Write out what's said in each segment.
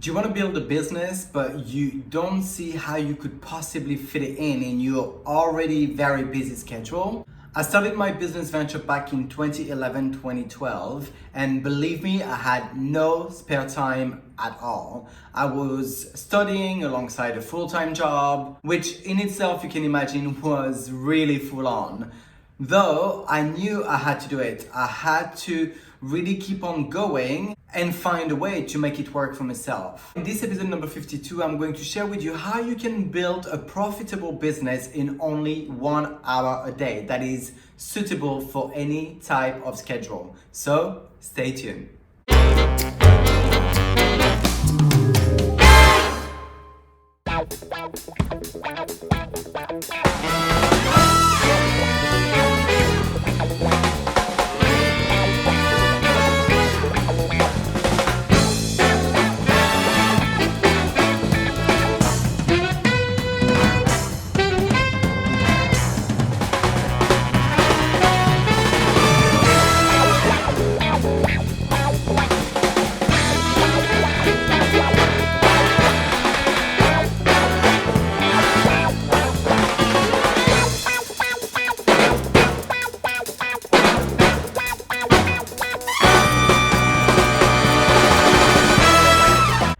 Do you want to build a business, but you don't see how you could possibly fit it in your already very busy schedule? I started my business venture back in 2011, 2012, and believe me, I had no spare time at all. I was studying alongside a full-time job, which in itself, you can imagine, was really full on. Though I knew I had to do it, I had to really keep on going and find a way to make it work for myself. In this episode number 52, I'm going to share with you how you can build a profitable business in only 1 hour a day that is suitable for any type of schedule. So stay tuned.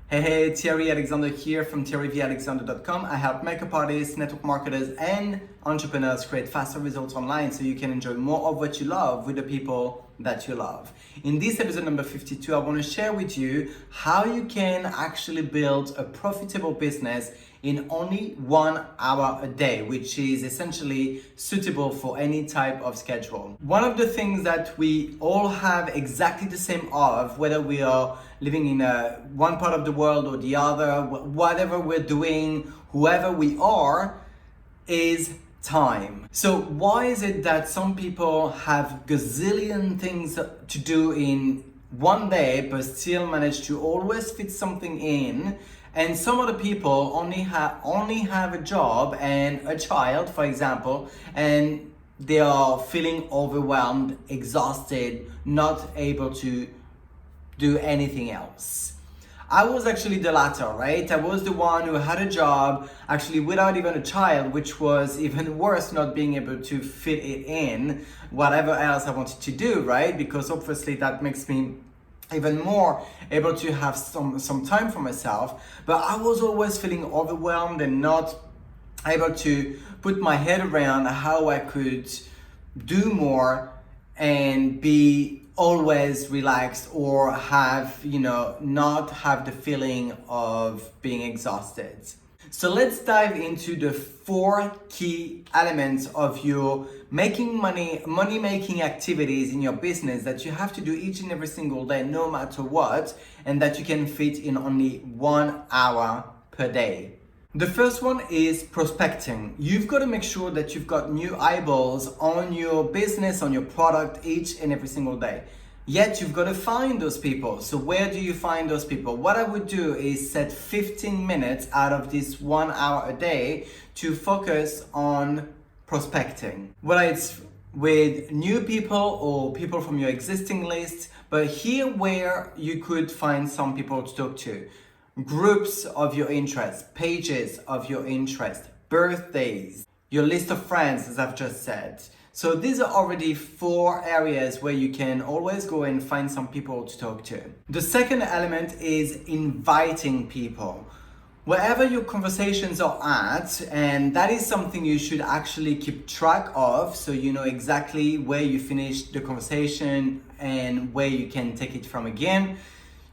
Hey, Thierry Alexander here from thierryvalexander.com. I help makeup artists, network marketers, and entrepreneurs create faster results online so you can enjoy more of what you love with the people that you love. In this episode number 52, I want to share with you how you can actually build a profitable business in only 1 hour a day, which is essentially suitable for any type of schedule. One of the things that we all have exactly the same of, whether we are living in one part of the world or the other, whatever we're doing, whoever we are, is time. So why is it that some people have gazillion things to do in one day but still manage to always fit something in, and some other people only have a job and a child, for example, and they are feeling overwhelmed, exhausted, not able to do anything else? I was actually the latter, right? I was the one who had a job actually without even a child, which was even worse, not being able to fit it in whatever else I wanted to do, right? Because obviously that makes me even more able to have some time for myself. But I was always feeling overwhelmed and not able to put my head around how I could do more and be always relaxed or have, not have the feeling of being exhausted. So let's dive into the 4 key elements of your money-making activities in your business that you have to do each and every single day, no matter what, and that you can fit in only 1 hour per day. The first one is prospecting. You've got to make sure that you've got new eyeballs on your business, on your product each and every single day. Yet you've got to find those people. So where do you find those people? What I would do is set 15 minutes out of this 1 hour a day to focus on prospecting. Whether it's with new people or people from your existing list, but here where you could find some people to talk to. Groups of your interest, pages of your interest, birthdays, your list of friends, as I've just said. So these are already 4 areas where you can always go and find some people to talk to. The second element is inviting people. Wherever your conversations are at, and that is something you should actually keep track of so you know exactly where you finished the conversation and where you can take it from again.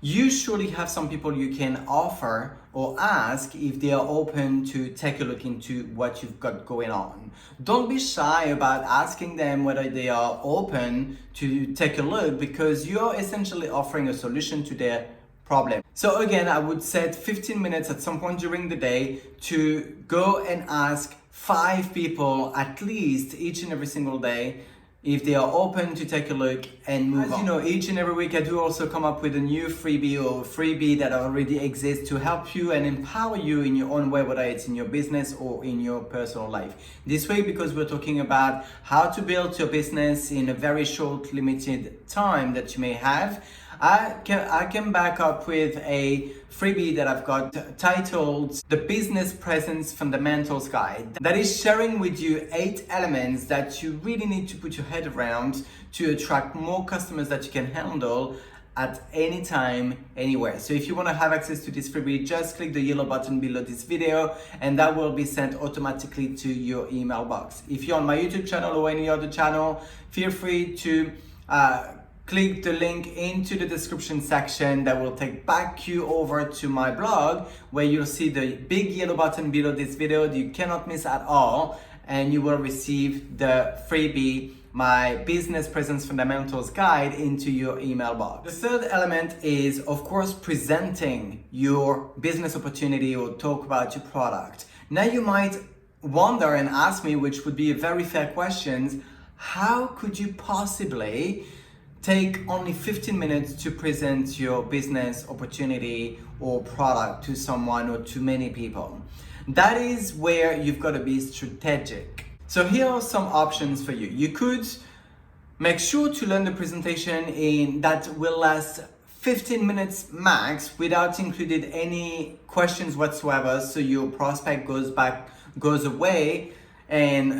You surely have some people you can offer or ask if they are open to take a look into what you've got going on. Don't be shy about asking them whether they are open to take a look, because you're essentially offering a solution to their problem. So again, I would set 15 minutes at some point during the day to go and ask 5 people at least each and every single day if they are open to take a look and move on. As you know, each and every week I do also come up with a new freebie that already exists to help you and empower you in your own way, whether it's in your business or in your personal life. This week, because we're talking about how to build your business in a very short, limited time that you may have, I came back up with a freebie that I've got titled The Business Presence Fundamentals Guide, that is sharing with you 8 elements that you really need to put your head around to attract more customers that you can handle at any time, anywhere. So if you want to have access to this freebie, just click the yellow button below this video and that will be sent automatically to your email box. If you're on my YouTube channel or any other channel, feel free to click the link into the description section that will take back you over to my blog, where you'll see the big yellow button below this video that you cannot miss at all, and you will receive the freebie, my Business Presence Fundamentals Guide, into your email box. The third element is, of course, presenting your business opportunity or talk about your product. Now you might wonder and ask me, which would be a very fair question, how could you possibly take only 15 minutes to present your business opportunity or product to someone or to many people? That is where you've got to be strategic. So here are some options for you. You could make sure to learn the presentation in that will last 15 minutes max without including any questions whatsoever, so your prospect goes away and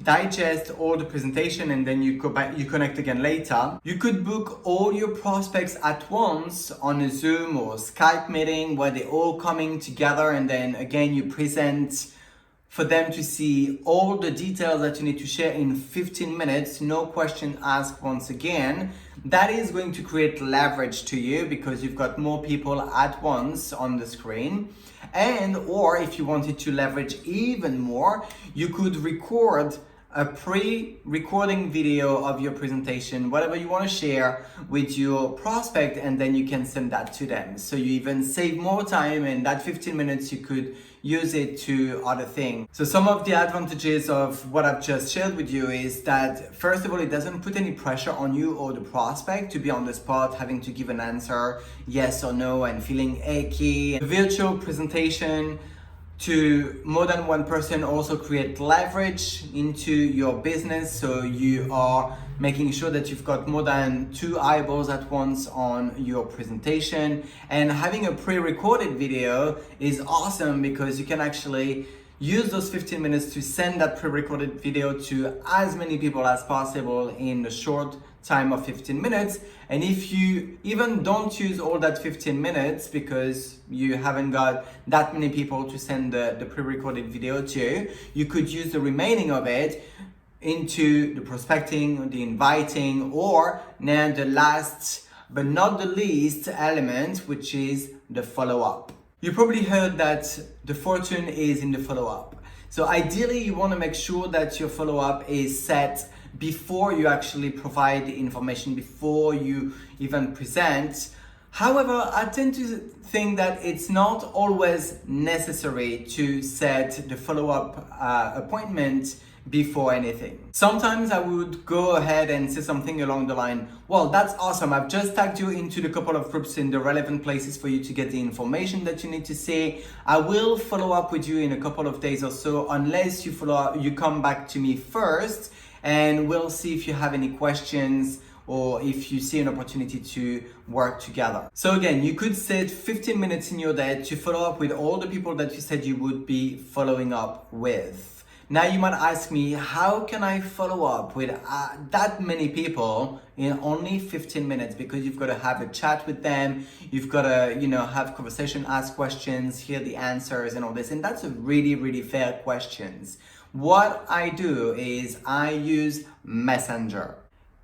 digest all the presentation, and then you go back, you connect again later. You could book all your prospects at once on a Zoom or Skype meeting where they're all coming together, and then again you present for them to see all the details that you need to share in 15 minutes, no question asked once again. That is going to create leverage to you because you've got more people at once on the screen. And or if you wanted to leverage even more, you could record a pre-recording video of your presentation, whatever you want to share with your prospect, and then you can send that to them. So you even save more time, and that 15 minutes you could use it to other things. So some of the advantages of what I've just shared with you is that, first of all, it doesn't put any pressure on you or the prospect to be on the spot, having to give an answer, yes or no, and feeling achy. The virtual presentation to more than one person also create leverage into your business, so you are making sure that you've got more than 2 eyeballs at once on your presentation. And having a pre-recorded video is awesome because you can actually use those 15 minutes to send that pre-recorded video to as many people as possible in a short time of 15 minutes. And if you even don't use all that 15 minutes because you haven't got that many people to send the pre-recorded video to, you could use the remaining of it into the prospecting, the inviting, or now the last but not the least element, which is the follow-up. You probably heard that the fortune is in the follow-up. So ideally you want to make sure that your follow-up is set before you actually provide the information, before you even present. However, I tend to think that it's not always necessary to set the follow-up appointment before anything. Sometimes I would go ahead and say something along the line, well, that's awesome, I've just tagged you into the couple of groups in the relevant places for you to get the information that you need to see. I will follow up with you in a couple of days or so, unless you come back to me first, and we'll see if you have any questions or if you see an opportunity to work together. So again, you could set 15 minutes in your day to follow up with all the people that you said you would be following up with. Now you might ask me, how can I follow up with that many people in only 15 minutes? Because you've got to have a chat with them, you've got to, have conversation, ask questions, hear the answers and all this. And that's a really, really fair questions. What I do is I use Messenger,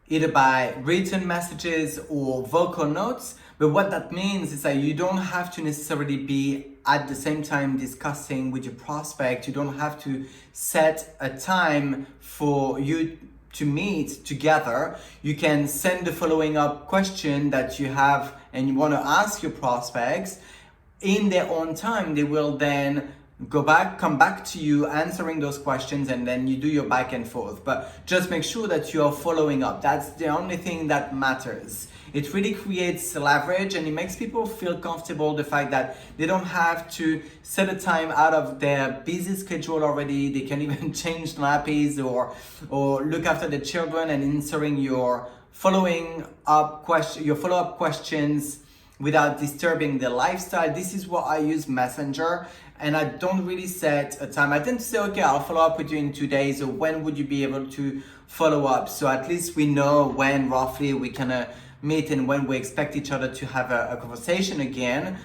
either by written messages or vocal notes. But what that means is that you don't have to necessarily be at the same time discussing with your prospect. You don't have to set a time for you to meet together. You can send the following up question that you have and you want to ask your prospects in their own time. They will then come back to you answering those questions, and then you do your back and forth. But just make sure that you are following up. That's the only thing that matters. It really creates leverage, and it makes people feel comfortable, the fact that they don't have to set a time out of their busy schedule already. They can even change nappies or look after the children, and answering your your follow-up questions without disturbing their lifestyle. This is what I use Messenger, and I don't really set a time. I tend to say, okay, I'll follow up with you in 2 days, or when would you be able to follow up? So at least we know when roughly we can meet and when we expect each other to have a conversation again.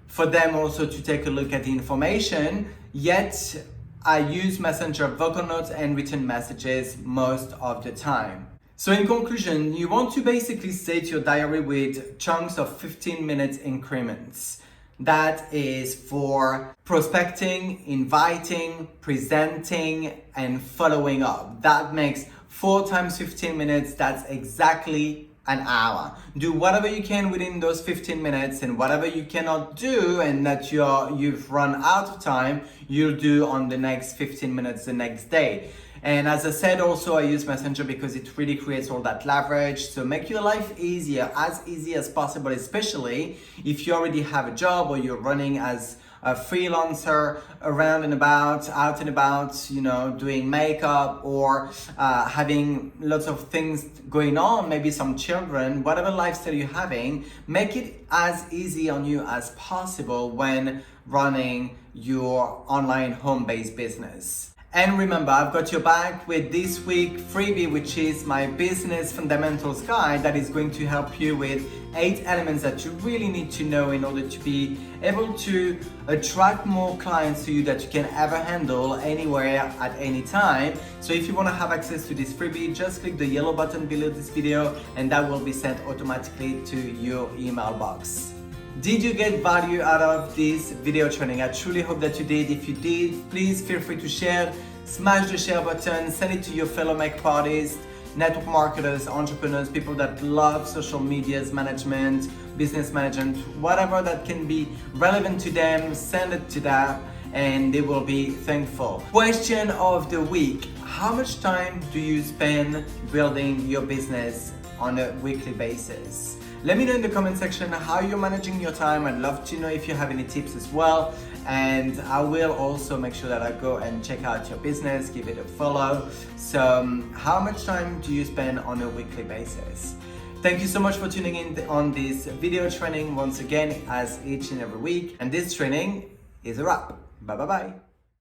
For them also to take a look at the information, yet I use Messenger vocal notes and written messages most of the time. So in conclusion, you want to basically set your diary with chunks of 15 minutes increments. That is for prospecting, inviting, presenting, and following up. That makes 4 times 15 minutes, that's exactly an hour. Do whatever you can within those 15 minutes, and whatever you cannot do and that you've run out of time, you'll do on the next 15 minutes the next day. And as I said, also I use Messenger because it really creates all that leverage. So make your life easier, as easy as possible, especially if you already have a job or you're running as a freelancer around and about, out and about, you know, doing makeup or having lots of things going on, maybe some children, whatever lifestyle you're having, make it as easy on you as possible when running your online home-based business. And remember, I've got your back with this week freebie, which is my business fundamentals guide that is going to help you with 8 elements that you really need to know in order to be able to attract more clients to you that you can ever handle anywhere at any time. So if you want to have access to this freebie, just click the yellow button below this video and that will be sent automatically to your email box. Did you get value out of this video training? I truly hope that you did. If you did, please feel free to share, smash the share button, send it to your fellow makeup artists, network marketers, entrepreneurs, people that love social medias management, business management, whatever that can be relevant to them, send it to them and they will be thankful. Question of the week: how much time do you spend building your business on a weekly basis? Let me know in the comment section how you're managing your time. I'd love to know if you have any tips as well. And I will also make sure that I go and check out your business, give it a follow. So how much time do you spend on a weekly basis? Thank you so much for tuning in on this video training once again, as each and every week. And this training is a wrap. Bye bye bye.